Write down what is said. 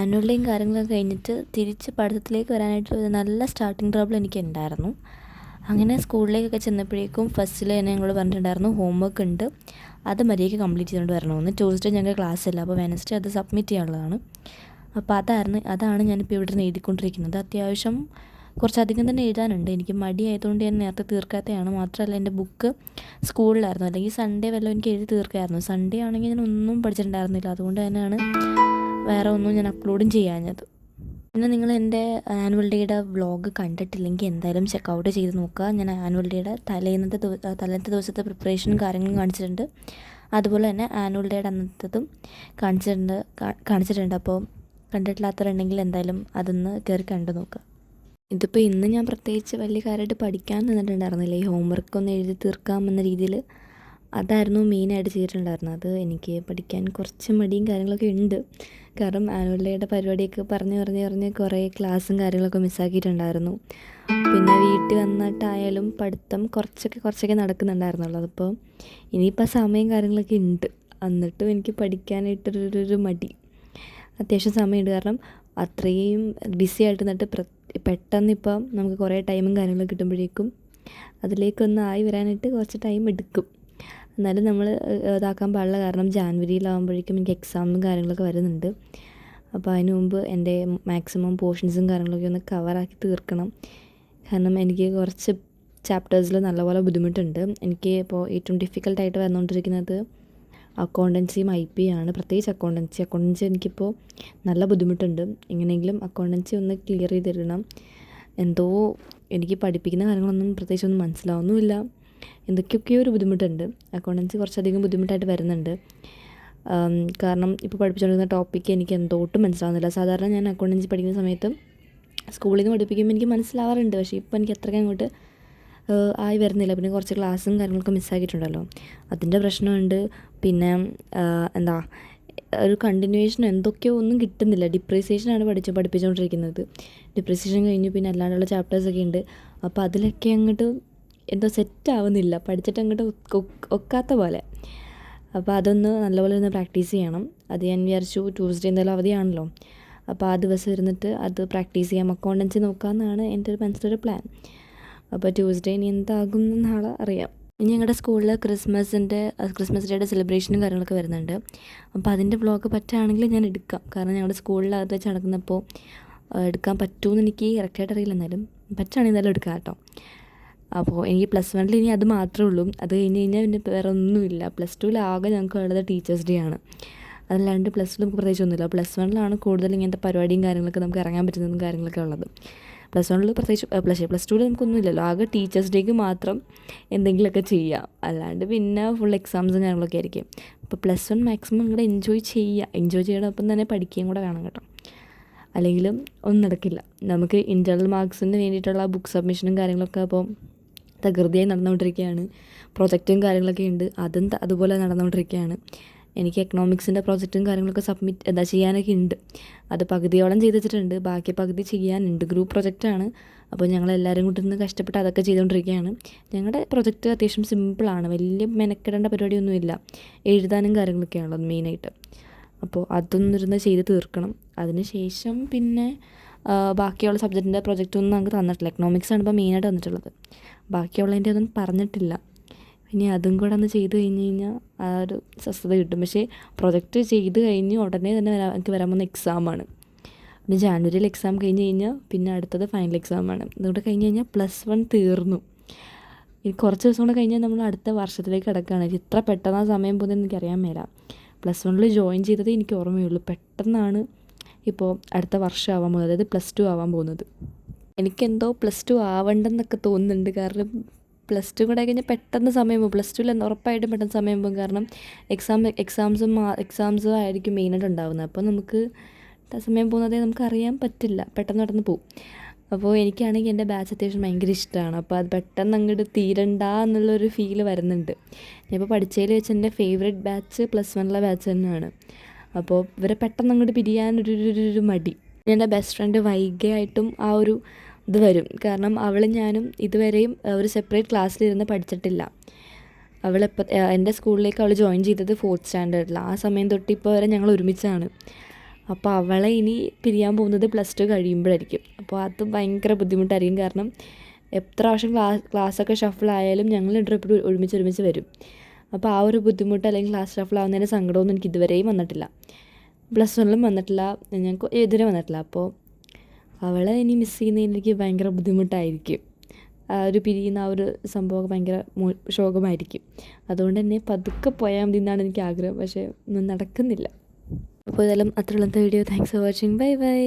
Annual ഡേയും കാര്യങ്ങളൊക്കെ കഴിഞ്ഞിട്ട് തിരിച്ച് പഠിത്തത്തിലേക്ക് വരാനായിട്ട് ഒരു നല്ല സ്റ്റാർട്ടിങ് ട്രബിൾ എനിക്കുണ്ടായിരുന്നു. അങ്ങനെ സ്കൂളിലേക്കൊക്കെ ചെന്നപ്പോഴേക്കും ഫസ്റ്റിൽ തന്നെ ഞങ്ങൾ പറഞ്ഞിട്ടുണ്ടായിരുന്നു ഹോംവർക്ക് ഉണ്ട്, അത് മര്യാദയ്ക്ക് കംപ്ലീറ്റ് ചെയ്തുകൊണ്ട് വരണമെന്ന്. ട്യൂസ്ഡേ ഞങ്ങൾക്ക് ക്ലാസ് ഇല്ല, അപ്പോൾ വെനസ്ഡേ അത് സബ്മിറ്റ് ചെയ്യാനുള്ളതാണ്. അപ്പോൾ അതാണ് ഞാനിപ്പോൾ ഇവിടെ നിന്ന് എഴുതിക്കൊണ്ടിരിക്കുന്നത്. അത്യാവശ്യം കുറച്ചധികം തന്നെ എഴുതാനുണ്ട്. എനിക്ക് മടിയായതുകൊണ്ട് ഞാൻ നേരത്തെ തീർക്കാത്തതാണ്. മാത്രമല്ല എൻ്റെ ബുക്ക് സ്കൂളിലായിരുന്നു, അല്ലെങ്കിൽ സൺഡേ വല്ലതും എനിക്ക് എഴുതി തീർക്കാമായിരുന്നു. സൺഡേ ആണെങ്കിൽ ഞാൻ ഒന്നും പഠിച്ചിട്ടുണ്ടായിരുന്നില്ല, അതുകൊണ്ട് തന്നെയാണ് വേറെ ഒന്നും ഞാൻ അപ്ലോഡും ചെയ്യാഞ്ഞത്. പിന്നെ നിങ്ങൾ എൻ്റെ ആനുവൽ ഡേയുടെ വ്ളോഗ് കണ്ടിട്ടില്ലെങ്കിൽ എന്തായാലും ചെക്കൗട്ട് ചെയ്ത് നോക്കുക. ഞാൻ ആനുവൽ ഡേയുടെ തലേന്നത്തെ ദിവസത്തെ പ്രിപ്പറേഷനും കാര്യങ്ങളും കാണിച്ചിട്ടുണ്ട്. അതുപോലെ തന്നെ ആനുവൽ ഡേയുടെ അന്നത്തതും കാണിച്ചിട്ടുണ്ട്. അപ്പോൾ കണ്ടിട്ടില്ലാത്തവരുണ്ടെങ്കിൽ എന്തായാലും അതൊന്ന് കയറി കണ്ടു നോക്കുക. ഇതിപ്പോൾ ഇന്ന് ഞാൻ പ്രത്യേകിച്ച് വലിയ കാര്യമായിട്ട് പഠിക്കാൻ നിന്നിട്ടുണ്ടായിരുന്നില്ല. ഈ ഹോംവർക്ക് ഒന്ന് എഴുതി തീർക്കാമെന്ന രീതിയിൽ അതായിരുന്നു മെയിനായിട്ട് ചെയ്തിട്ടുണ്ടായിരുന്നത്. അത് എനിക്ക് പഠിക്കാൻ കുറച്ച് മടിയും കാര്യങ്ങളൊക്കെ ഉണ്ട്. കാരണം ആനുവൽ ഡേയുടെ പരിപാടിയൊക്കെ പറഞ്ഞ് കുറേ ക്ലാസ്സും കാര്യങ്ങളൊക്കെ മിസ്സാക്കിയിട്ടുണ്ടായിരുന്നു. പിന്നെ വീട്ടിൽ വന്നിട്ടായാലും പഠിത്തം കുറച്ചൊക്കെ നടക്കുന്നുണ്ടായിരുന്നുള്ളൂ. അതിപ്പോൾ ഇനിയിപ്പോൾ സമയം കാര്യങ്ങളൊക്കെ ഉണ്ട്, എന്നിട്ടും എനിക്ക് പഠിക്കാനായിട്ടൊരു മടി. അത്യാവശ്യം സമയമുണ്ട്, കാരണം അത്രയും ബിസി ആയിട്ട് നിന്നിട്ട് പെട്ടെന്ന് ഇപ്പോൾ നമുക്ക് കുറേ ടൈമും കാര്യങ്ങളൊക്കെ കിട്ടുമ്പോഴേക്കും അതിലേക്കൊന്ന് ആയി വരാനായിട്ട് കുറച്ച് ടൈം എടുക്കും. എന്നാലും നമ്മൾ ഇതാക്കാൻ പാടില്ല, കാരണം ജാനുവരിയിലാകുമ്പോഴേക്കും എനിക്ക് എക്സാമും കാര്യങ്ങളൊക്കെ വരുന്നുണ്ട്. അപ്പോൾ അതിന് മുമ്പ് എൻ്റെ മാക്സിമം പോർഷൻസും കാര്യങ്ങളൊക്കെ ഒന്ന് കവറാക്കി തീർക്കണം. കാരണം എനിക്ക് കുറച്ച് ചാപ്റ്റേഴ്സിൽ നല്ലപോലെ ബുദ്ധിമുട്ടുണ്ട്. എനിക്ക് ഇപ്പോൾ ഏറ്റവും ഡിഫിക്കൽട്ടായിട്ട് വന്നുകൊണ്ടിരിക്കുന്നത് അക്കൗണ്ടൻസിയും IP ആണ്. പ്രത്യേകിച്ച് അക്കൗണ്ടൻസി എനിക്കിപ്പോൾ നല്ല ബുദ്ധിമുട്ടുണ്ട്. എങ്ങനെയെങ്കിലും അക്കൗണ്ടൻസി ഒന്ന് ക്ലിയർ ചെയ്തിടണം. എന്തോ എനിക്ക് പഠിപ്പിക്കുന്ന കാര്യങ്ങളൊന്നും പ്രത്യേകിച്ചൊന്നും മനസ്സിലാവുന്നുമില്ല. എന്തൊക്കെയൊക്കെയോ ഒരു ബുദ്ധിമുട്ടുണ്ട്. അക്കൗണ്ടൻസി കുറച്ചധികം ബുദ്ധിമുട്ടായിട്ട് വരുന്നുണ്ട്. കാരണം ഇപ്പോൾ പഠിപ്പിച്ചുകൊണ്ടിരുന്ന ടോപ്പിക്ക് എനിക്ക് ഒട്ടും മനസ്സിലാവുന്നില്ല. സാധാരണ ഞാൻ അക്കൗണ്ടൻസി പഠിക്കുന്ന സമയത്ത് സ്കൂളിൽ നിന്ന് പഠിപ്പിക്കുമ്പോൾ എനിക്ക് മനസ്സിലാവാറുണ്ട്. പക്ഷേ ഇപ്പോൾ എനിക്ക് അത്രയ്ക്ക് അങ്ങോട്ട് ആയി വരുന്നില്ല. പിന്നെ കുറച്ച് ക്ലാസ്സും കാര്യങ്ങളൊക്കെ മിസ്സാക്കിയിട്ടുണ്ടല്ലോ, അതിൻ്റെ പ്രശ്നമുണ്ട്. പിന്നെ ഒരു കണ്ടിന്യൂവേഷൻ എന്തൊക്കെയോ ഒന്നും കിട്ടുന്നില്ല. ഡിപ്രീസിയേഷനാണ് പഠിപ്പിച്ചുകൊണ്ടിരിക്കുന്നത്. ഡിപ്രീസിയേഷൻ കഴിഞ്ഞു പിന്നെ അല്ലാണ്ടുള്ള ചാപ്റ്റേഴ്സൊക്കെ ഉണ്ട്. അപ്പോൾ അതിലൊക്കെ അങ്ങോട്ട് എന്തോ സെറ്റാവുന്നില്ല, പഠിച്ചിട്ട് അങ്ങോട്ട് ഒക്കാത്ത പോലെ. അപ്പോൾ അതൊന്ന് നല്ലപോലെ ഒന്ന് പ്രാക്ടീസ് ചെയ്യണം. അത് ഞാൻ വിചാരിച്ചു ട്യൂസ്ഡേ എന്തായാലും അവധിയാണല്ലോ, അപ്പോൾ ആ ദിവസം ഇരുന്നിട്ട് അത് പ്രാക്ടീസ് ചെയ്യാം, അക്കൗണ്ടൻസി നോക്കാമെന്നാണ് എൻ്റെ ഒരു മനസ്സിലൊരു പ്ലാൻ. അപ്പോൾ ട്യൂസ്ഡേ ഇനി എന്താകും എന്ന് നാളെ അറിയാം. ഇനി ഞങ്ങളുടെ സ്കൂളിൽ ക്രിസ്മസ് ഡേയുടെ സെലിബ്രേഷനും കാര്യങ്ങളൊക്കെ വരുന്നുണ്ട്. അപ്പോൾ അതിൻ്റെ വ്ളോഗ് പറ്റുകയാണെങ്കിൽ ഞാൻ എടുക്കാം. കാരണം ഞങ്ങളുടെ സ്കൂളിൽ അത് വെച്ച് നടക്കുന്നപ്പോൾ എടുക്കാൻ പറ്റുമെന്ന് എനിക്ക് കറക്റ്റായിട്ട് അറിയില്ല. എന്നാലും പറ്റുകയാണെങ്കിൽ എന്തായാലും എടുക്കാം കേട്ടോ. അപ്പോൾ എനിക്ക് +1 ഇനി അത് മാത്രമേ ഉള്ളൂ. അത് കഴിഞ്ഞാൽ പിന്നെ വേറെ ഒന്നുമില്ല. +2 ആകെ ഞങ്ങൾക്ക് ഉള്ളത് ടീച്ചേഴ്സ് ഡേ ആണ്. അതല്ലാണ്ട് +2 നമുക്ക് പ്രത്യേകിച്ചൊന്നുമില്ല. +1 കൂടുതൽ ഇങ്ങനത്തെ പരിപാടിയും കാര്യങ്ങളൊക്കെ നമുക്ക് ഇറങ്ങാൻ പറ്റുന്നതും കാര്യങ്ങളൊക്കെ ഉള്ളത്. +1 പ്രത്യേകിച്ച് +2 നമുക്കൊന്നുമില്ലല്ലോ. ആകെ ടീച്ചേഴ്സ് ഡേക്ക് മാത്രം എന്തെങ്കിലുമൊക്കെ ചെയ്യാം. അല്ലാണ്ട് പിന്നെ ഫുൾ എക്സാംസും കാര്യങ്ങളൊക്കെ ആയിരിക്കും. അപ്പോൾ +1 മാക്സിമം നിങ്ങളുടെ എൻജോയ് ചെയ്യണമൊപ്പം തന്നെ പഠിക്കുകയും കൂടെ വേണം കേട്ടോ. അല്ലെങ്കിലും ഒന്നും നടക്കില്ല. നമുക്ക് ഇൻറ്റേർണൽ മാർക്സിന് വേണ്ടിയിട്ടുള്ള ബുക്ക് സബ്മിഷനും കാര്യങ്ങളൊക്കെ അപ്പോൾ തകൃതിയായി നടന്നുകൊണ്ടിരിക്കുകയാണ്. പ്രൊജക്റ്റും കാര്യങ്ങളൊക്കെ ഉണ്ട്, അതുപോലെ നടന്നുകൊണ്ടിരിക്കുകയാണ്. എനിക്ക് എക്കണോമിക്സിൻ്റെ പ്രോജക്റ്റും കാര്യങ്ങളൊക്കെ ചെയ്യാനൊക്കെ ഉണ്ട്. അത് പകുതിയോളം ചെയ്ത് വെച്ചിട്ടുണ്ട്, ബാക്കി പകുതി ചെയ്യാനുണ്ട്. ഗ്രൂപ്പ് പ്രൊജക്റ്റാണ്. അപ്പോൾ ഞങ്ങളെല്ലാവരും കൂടി നിന്ന് കഷ്ടപ്പെട്ട് അതൊക്കെ ചെയ്തുകൊണ്ടിരിക്കുകയാണ്. ഞങ്ങളുടെ പ്രൊജക്റ്റ് അത്യാവശ്യം സിമ്പിളാണ്, വലിയ മെനക്കെടേണ്ട പരിപാടിയൊന്നുമില്ല. എഴുതാനും കാര്യങ്ങളൊക്കെയാണുള്ളത് മെയിനായിട്ട്. അപ്പോൾ അതൊന്നിരുന്ന് ചെയ്ത് തീർക്കണം. അതിന് ശേഷം പിന്നെ ബാക്കിയുള്ള സബ്ജക്റ്റിൻ്റെ പ്രൊജക്റ്റൊന്നും നമുക്ക് തന്നിട്ടില്ല. എക്കണോമിക്സാണ് ഇപ്പോൾ മെയിനായിട്ട് തന്നിട്ടുള്ളത്. ബാക്കിയുള്ളതിൻ്റെ ഒന്നും പറഞ്ഞിട്ടില്ല. ഇനി അതും കൂടെ ഒന്ന് ചെയ്ത് കഴിഞ്ഞ് കഴിഞ്ഞാൽ ആ ഒരു സ്വസ്ഥത കിട്ടും. പക്ഷേ പ്രൊജക്റ്റ് ചെയ്ത് കഴിഞ്ഞ് ഉടനെ തന്നെ എനിക്ക് വരാൻ പോകുന്ന എക്സാമാണ്. പിന്നെ ജാനുവരിയിൽ എക്സാം കഴിഞ്ഞ് കഴിഞ്ഞാൽ പിന്നെ അടുത്തത് ഫൈനൽ എക്സാമാണ്. ഇതുകൂടെ കഴിഞ്ഞ് കഴിഞ്ഞാൽ +1 തീർന്നു. ഇനി കുറച്ച് ദിവസം കൂടെ കഴിഞ്ഞാൽ നമ്മൾ അടുത്ത വർഷത്തിലേക്ക് കിടക്കുകയാണ്. ഇത്ര പെട്ടെന്ന് ആ സമയം പോകുന്നത് എനിക്കറിയാൻ മേല. +1 ജോയിൻ ചെയ്തതേ എനിക്ക് ഓർമ്മയുള്ളൂ. പെട്ടെന്നാണ് ഇപ്പോൾ അടുത്ത വർഷം ആവാൻ പോകുന്നത്, അതായത് +2 ആവാൻ പോകുന്നത്. എനിക്കെന്തോ +2 ആവണ്ടെന്നൊക്കെ തോന്നുന്നുണ്ട്. കാരണം +2 കൂടെ കഴിഞ്ഞാൽ പെട്ടെന്ന് സമയം പോകും. +2 ഉറപ്പായിട്ടും പെട്ടെന്ന് സമയം പോകും. കാരണം എക്സാംസും ആയിരിക്കും മെയിനായിട്ട് ഉണ്ടാകുന്നത്. അപ്പോൾ നമുക്ക് സമയം പോകുന്നതേ നമുക്ക് അറിയാൻ പറ്റില്ല, പെട്ടെന്ന് പോകും. അപ്പോൾ എനിക്കാണെങ്കിൽ എൻ്റെ ബാച്ച് അത്യാവശ്യം ഭയങ്കര ഇഷ്ടമാണ്. അപ്പോൾ അത് പെട്ടെന്ന് അങ്ങോട്ട് തീരണ്ട എന്നുള്ളൊരു ഫീല് വരുന്നുണ്ട്. ഞാനിപ്പോൾ പഠിച്ചതിൽ വെച്ച് എൻ്റെ ഫേവറേറ്റ് ബാച്ച് +1 ബാച്ച് തന്നെയാണ്. അപ്പോൾ ഇവരെ പെട്ടെന്ന് അങ്ങോട്ട് പിരിയാനൊരു മടി. എൻ്റെ ബെസ്റ്റ് ഫ്രണ്ട് വൈകയായിട്ടും ആ ഒരു ഇത് വരും. കാരണം അവളും ഞാനും ഇതുവരെയും ഒരു സെപ്പറേറ്റ് ക്ലാസ്സിലിരുന്ന് പഠിച്ചിട്ടില്ല. എൻ്റെ സ്കൂളിലേക്ക് അവൾ ജോയിൻ ചെയ്തത് 4th സ്റ്റാൻഡേർഡിൽ. ആ സമയം തൊട്ട് ഇപ്പോൾ വരെ ഞങ്ങൾ ഒരുമിച്ചാണ്. അപ്പോൾ അവളെ ഇനി പിരിയാൻ പോകുന്നത് +2 കഴിയുമ്പോഴായിരിക്കും. അപ്പോൾ അത് ഭയങ്കര ബുദ്ധിമുട്ടായിരിക്കും. കാരണം എത്ര പ്രാവശ്യം ക്ലാസ്സൊക്കെ ഷഫിളായാലും ഞങ്ങൾ രണ്ടുപേരും എപ്പോഴും ഒരുമിച്ച് വരും. അപ്പോൾ ആ ഒരു ബുദ്ധിമുട്ട് അല്ലെങ്കിൽ ക്ലാസ് ഷഫിളാവുന്നതിൻ്റെ സങ്കടമൊന്നും എനിക്ക് ഇതുവരെയും വന്നിട്ടില്ല. +1ലും വന്നിട്ടില്ല, ഞങ്ങൾക്ക് ഇതുവരെ വന്നിട്ടില്ല. അപ്പോൾ അവളെ ഇനി മിസ് ചെയ്യുന്നതിന് എനിക്ക് ഭയങ്കര ബുദ്ധിമുട്ടായിരിക്കും. ഒരു പിരിയുന്ന ആ ഒരു സംഭവമൊക്കെ ഭയങ്കര ശോകമായിരിക്കും. അതുകൊണ്ട് തന്നെ പതുക്കെ പോയാൽ മതി എന്നാണ് എനിക്ക് ആഗ്രഹം. പക്ഷേ ഒന്നും നടക്കുന്നില്ല. അപ്പോൾ ഏതായാലും അത്രയുള്ള video. Thanks for watching. Bye by.